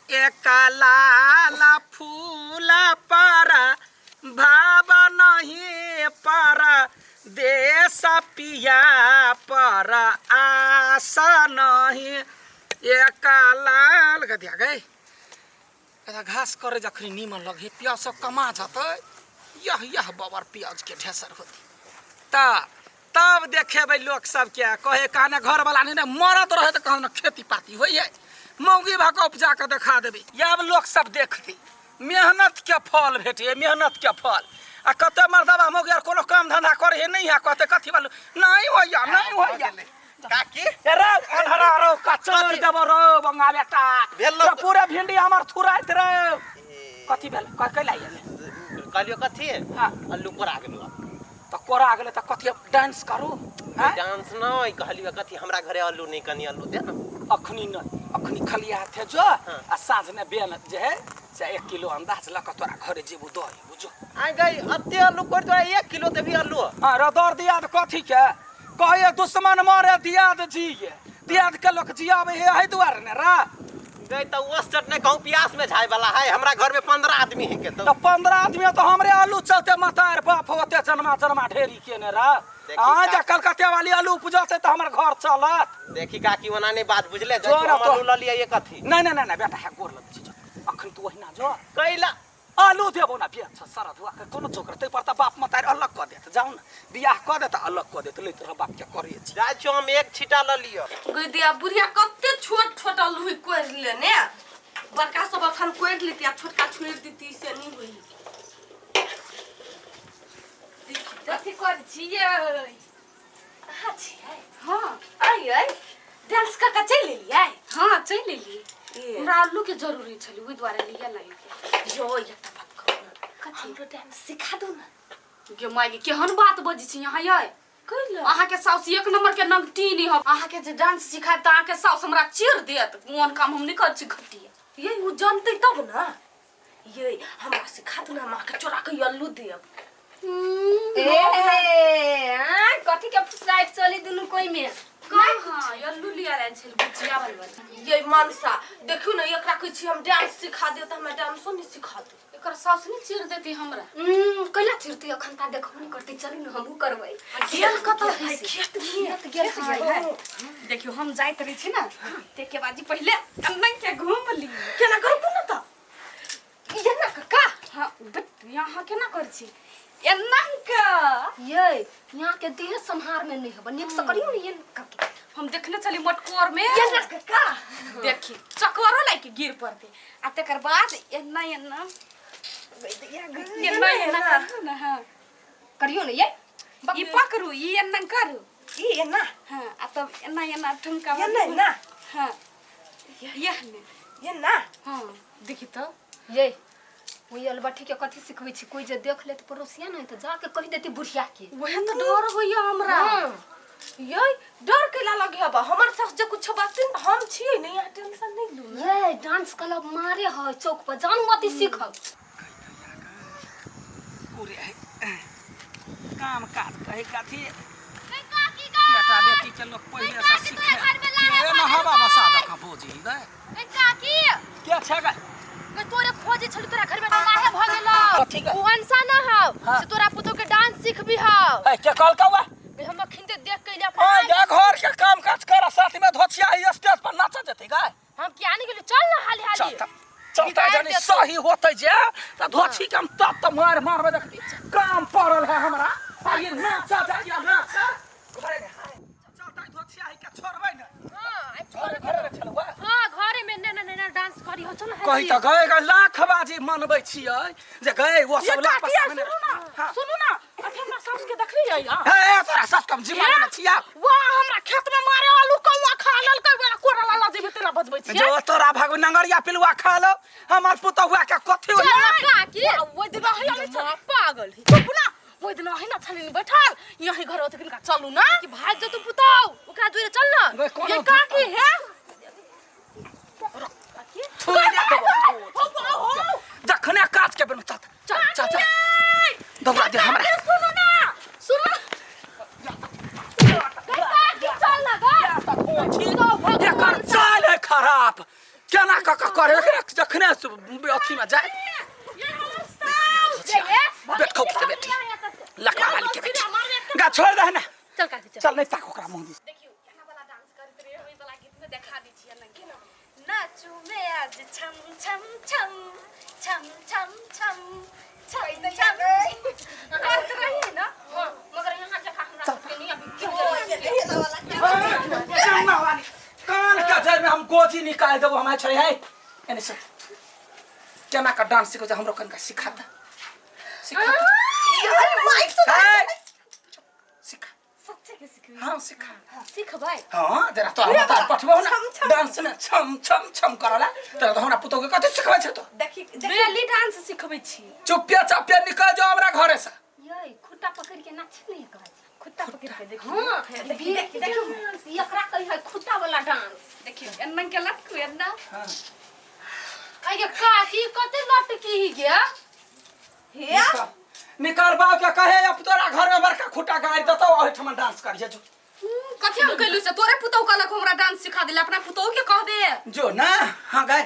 एक लाल फूल पर भाव नहीं पर देश पिया पर आशा नहीं। एक लाल कथिया गए घास करे जखनी नीमन लगे प्याज सब कमा जाते यह बबर प्याज के ढेसर होती तब देखेबे लोग सब क्या कहे कहने घर वाला नहीं मरद रहे तो कहना खेती पाती हो मौगी भाका उपजा के देखा देबे अब लोग सब देखते मेहनत के फल भेटे मेहनत के फल आ कते मर्दबा मौगी आर कोनो काम धंधा करे नहीं है कहते कथी वालो नहीं होया नहीं होया काकी रे अनहरा रो कचर देब रो बंगा बेटा तो पूरा भिंडी हमर थुराइत रे कथी भेल कहला कहलियो कथी हां आलू कोरा गेलो तो कोरा गेले त कथी डांस करू डांस नहीं कहलियो कथी हमरा घरे आलू नहीं कनी आलू दे ना अखनी खाली हाथे जो आ साँझ में बेन जे है से 1 किलो अंदाज लक तोरा घरे जेबू दही बुझो आ गई अते आलू कोर तो 1 किलो देबी आलू हां रदर दिया त कथी के कहे दुश्मन मारे दियाद जिए दियाद के लोग जियाबे है दुआर ने रा गई तो उस चटने कहूं प्यास में जाए वाला है हमरा घर में 15 आदमी है के तो 15 आदमी तो हमरे आलू चलते मतार बाप होते जन्मा ढेरी के ने रा हां जा कलकत्ते वाली आलू उपजा से तो हमर घर चलत देखी काकी वना ने बात बुझले जो आलू ल लिया ये कथी नहीं बेटा है गोर लग छी अखन तू वहिना जो कैला आलू देबो ना बिया सरद हुआ के कोनो चोकर ते परता बाप मतार अलग क देत जाऊ ना बियाह क देत अलग क देत लैत रह बाप के करिए छी जा छो हम एक छिटा ल लियो गई दिया बुढ़िया कते छोट छोट आलू कोर ले ने बड़का सब अखन कोर लेती आ छोटका छोड़ देती से नहीं होई देखी कर छिए अच्छा हां आई डांस का चल लिया हां चल ली हमरा आलू के जरूरी छली ओइ द्वारा लिया नहीं यो एकटा बात करू हमरो डांस सिखा दो ना गे माय केहन बात बजी छी यहां ये कइले आहा के साउस एक नंबर के नमटी नहीं हो आहा के जे डांस सिखा त आहा के साउस हमरा चीर देत कोन काम हम नहीं कर छी घटिया ये वो जानते तब ना ये हमरा सिखा दो ना मां के चोरा के आलू देब कथी के फ्राइड चली दुनु कोई में हां आलू लिया रे छल बुचिया वाला ये मानसा देखियो ना एकरा कह छी हम डांस सिखा दे त हम डांसो नहीं सिखा दे एकर साउस नहीं चीर देती हमरा कइला चिरती अखन ता देखो नहीं करती चली न हमहु करबै गेल कत है खेत गेल है देखियो हम जाइत रही छी ना ते के बाजी पहले अंदर के घूम ली केना करबो ना त ये ना का हां बट यहां केना कर छी एन्नका ये यहां के देह संहार में नहीं हबे निक से करियो न ये हम देखने चली मटकोर में ये ना का देखी चकवरो लाइक गिर पड़ते आ तकर बाद एन्ना ना हां करियो न ये ई पकड़ू ई एन्ना करू ये ना हां आ तब एन्ना ठुमका ये ना हां ये ना हां देखी तो ये ओइ अलबठी के कथी सिखबै छी कोई जे देख ले त पड़ोसिया नहीं त जाके कहि देती बुढ़िया के वहे तो डर होइया हमरा ये डर केला लगे हबा हमर सास जे कुछ बातिन हम छी नहीं आ टेंशन नहीं लू ये डांस क्लब मारे है चौक पर जान मत सीखब पूरे काम काज कहे कथी बेटा बेटी के लोग पहले से सीखे ये न हवा बसा दका बोजी गए ए काकी क्या छगा मैं तोरे खोजे छली तोरा घर में लाहे भ गेलो उ अनसा न हो से तोरा पुतो के डांस सीखबी हो ए के कल कवा हम खिंदे देख के ले हां या घर के काम काज कर साथ में धोछिया स्टेज पर नाच जते गाय हम क्या नहीं गेलो चल ना हाली हाली चलता जानी सही होते जे त धोछी के हम तब मारबे देखती काम पड़ल है हमरा आ ये नाच जाइया नाच घरे चलता धोछिया के छोड़बै न हां छोड़ घरे चलवा हां घरे में ना डांस करी हो चल कहि त गए लाख बाजी मनबै छियै जे गए वो सब लाख सुनु ना हमरा साउस के देखली जाइया ए तोरा सास कम जीवन में छिया वाह हमरा खेत में मारे आलू कौवा खा लेल कई बेरा कोरला ला जेबे तेरा बजबै छी जो तोरा भाग नंगरिया पिलुआ खा लो हमर पुतहुआ के कथि हो काकी ओइ दिन हिला छ पागल चुपना ओइ दिन हिना छलिन बैठल यही घर ओतकिन का चलू ना कि भाग जो तू पुताऊ ओकरा जोरे चल ना ये काकी है जखने काज के बन चल दबा दे हमरा सुनो ना सुनो काकी चल ना गा एकर चाल है खराब केना क करे जखने अथी में जाए बैठ खो के बैठी लकवा वाली के बैठी गा छोड़ दे ना चल काकी चल चल नहीं ताक ओकरा मुंह दिस देखियो केना वाला डांस करत रहे ओई वाला गीत में देखा दी छियै ना कि ना नाचू में आज छम छम छम छम छम छम छम छम करत रही ना हां मगर यहां जका हमरा के नहीं अभी चलना वाली कान का जर में हम गोजी निकाल देबो हमारे छोरे है एने से केना का डांस सिखो जे हमरो कनका सिखाता सिखाता सिखा सच्चे के सिख हां सिखा सीख भाई हां जरा तो हम तार पठबो ना डांस में छम छम छम करला त हमरा पुतो के कते सिखबै छ तो देखी बेली डांस सिखबै छी चुपिया चापिया निकल जाओ हमरा घरे से यई खुट्टा पकड़ के नाच नहीं कहै छी खुट्टा पकड़ के देखियो हां देखियो एकरा कहि है खुट्टा वाला डांस देखियो एन्ना के लटकू एन्ना हां आगे काकी कते लटकी ही गया हे निकाल बाव के कहे अब तोरा घर में बड़का खुट्टा गाड़ देतो ओहि ठमा डांस करिए जो कथि हम कहलु से तोरे पुतौ कहलक हमरा डांस सिखा देले अपना पुतौ के कह दे जो ना हां गए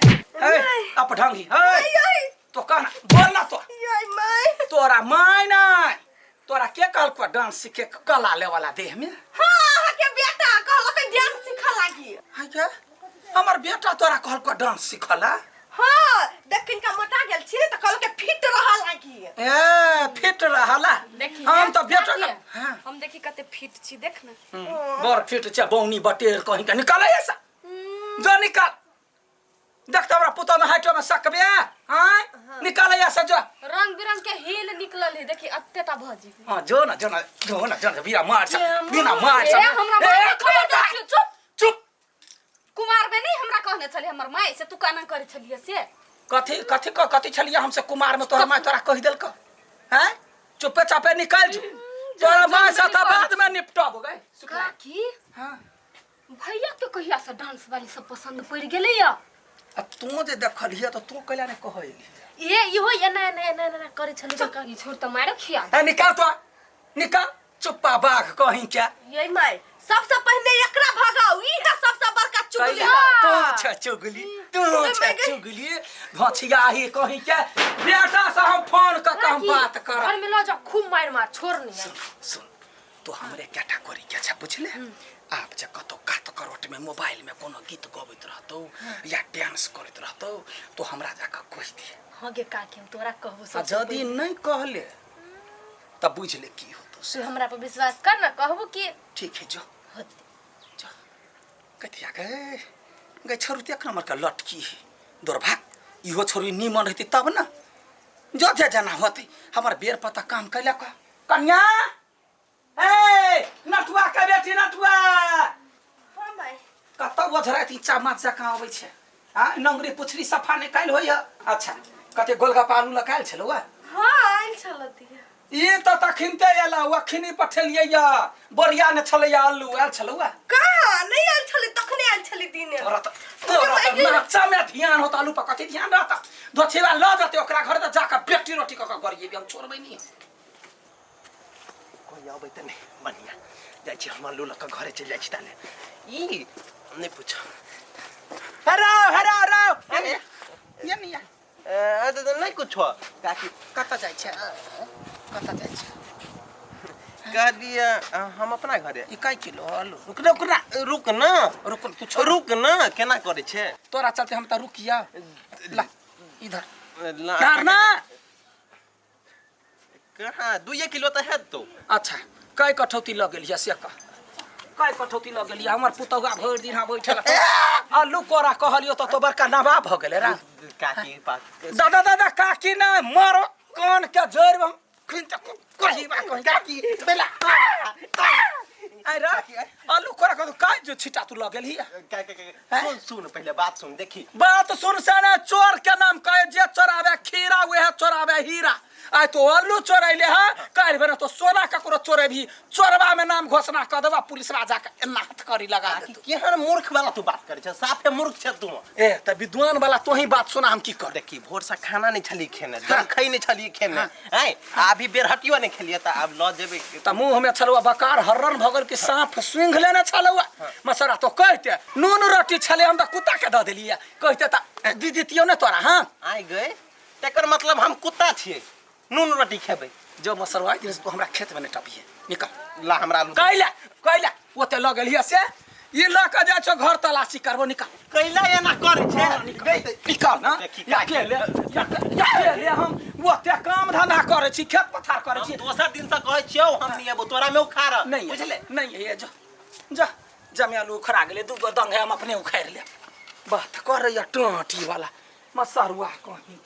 ए अप ढंगी ए तो कहना बोल ना तो यई माय तोरा माय ना तोरा के कहल को डांस सीखे कला ले वाला देह में हां के बेटा कहलक डांस सिखा लागी हां के हमर बेटा तोरा कहल को डांस सिखला हां देखिन का मोटा गेल छी त कहलक फिट रहा लागी ए फिट रहला हम तो बेटा हां हम देखि कते फिट छी देख ना बर फिट छ बौनी बटेर कहीं का निकाल ऐसा जो निकाल देख तो हमरा पुतो में हाइटो में सकबे हां निकाल ऐसा जो रंग बिरंग के हील निकलल है देखि अत्तेटा भजी हां जो ना बिना मार से बिना मार से हमरा माय खबर दे चुप चुप कुमार में नहीं हमरा कहने छले हमर माय से तू काना करे छलिए से कथी छलिए हमसे कुमार में तोरा माय तोरा कहि देलक हैं चुपे चापे निकल जो तोरा माय से त बाद में निपटब गए काकी हां भैया के कहिया से डांस वाली सब पसंद पड़ गेलै या अब तू जे देखलिए तो तू कहला ने कहैली ये इहो एना करे छले काकी छोड़ त मारो खिया है निकाल तो निकाल चुप्पा बाघ कहीं क्या यई माय सबसे पहले एकरा भगाऊ ई है सबसे बड़का चुगली तू छ चुगली भछिया ही कहीं क्या बेटा से हम फोन क हम बात कर घर में लो जा खूब मार छोड़ नहीं सुन तो हमरे कैटेगरी के छ बुझले आप जे कतो कात करोट में मोबाइल में कोनो गीत गबैत रहतो या डांस करैत रहतो तो हमरा जाके कहि दे हां गे काकी हम तोरा कहबो सब जदी नहीं कहले तब बुझ ले की होतो तू हमरा पर विश्वास कर ना कहबो कि ठीक है जो कथिया गए छोरू एक नंबर का लटकी दुर्भाग इहो छोरी नीमन रहती तब ना जो जे जना होते हमार बेर पता काम कैला का कन्या ए नटुआ के बेटी नटुआ हां माय कत बझराती चामच जका आबै छै हां नंगरी पुछरी सफा निकाल होय अच्छा कते गोलगप्पा आलू लगाल छलो हां आइल छलती ये तो तखिनते एला वखनी पठेलिए या बढ़िया ने छले या आलू आल छलो कहां नहीं आइल छले तखने आइल छले दिन तोरा त नक्शा में ध्यान होता आलू पर कते ध्यान रहता दोछेवा ल जते ओकरा घर त जाके बेटी रोटी क करिए हम छोड़बै नहीं कोई आबै त नहीं बढ़िया जाय छी हम आलू लक घरे चल जाय छी ताने ई नहीं पूछो हेरो ये नहीं नहीं कुछ काकी कत जाय छै कह दिया हम अपना घरे इकाई किलो आलू रुक ना केना करे छे तोरा चलते हम त रुकिया ला इधर ला करना कहां 2 किलो त है तो अच्छा कै कठौती ल गेलिया से का कै कठौती ल गेलिया हमर पुतौगा भर दिन बैठल आलू कोरा कहलियो त तो बड़का नवाब भ गेले रा काकी पास दादा काकी ना मारो कान के जोर में खिन त कही बा काकी बेला अरे आलू कोरा को काय जो छिटा तू ल गेली सुन पहले बात सुन देखी बात सुन सने चोर के नाम कहे जे चोरावे खीरा वह चोरावे हीरा आज तो अल्लू चोरैले है काल बेरा तो सोना ककरो चोरे भी चोरबा में नाम घोषणा कर देबा पुलिस वाला के एना हथकड़ी लगा दे तू केहन मूर्ख वाला तू बात करे छ साफे मूर्ख छ तू ए त विद्वान वाला तो ही बात सुना हम की कर देखी भोर से खाना नहीं छली खेने जलखै नहीं छली खेने हैं अभी बेर हटियो नहीं खेलिए त अब ल जेबे त मुंह में छलवा बकार हर्रन भगल के सांप स्विंग लेने छलवा मसरा तो कहते नून रोटी छले हम त कुत्ता के द देलिए कहते त दीदी तियो ने तोरा हां आइ गए तेकर मतलब हम कुत्ता छिए नून रोटी खेबै जो मसरवा दिन तो हमरा खेत में टपिए निकल ला हमरा कैला ओते ल गेलिए से ये ल के जा छ घर तलाशी करबो निकल कैला एना करे छे निकल ना अकेले हम ओते काम धंधा करे छी खेत पथार करे छी दोसर दिन से कहै छियौ हम नहीं एबो तोरा में उखाड़ नहीं बुझले नहीं ये जा जमियालू उखड़ा गेले दू गो दंग हम अपने उखाड़ ले बात करे या टोटी वाला मसरुआ कहीं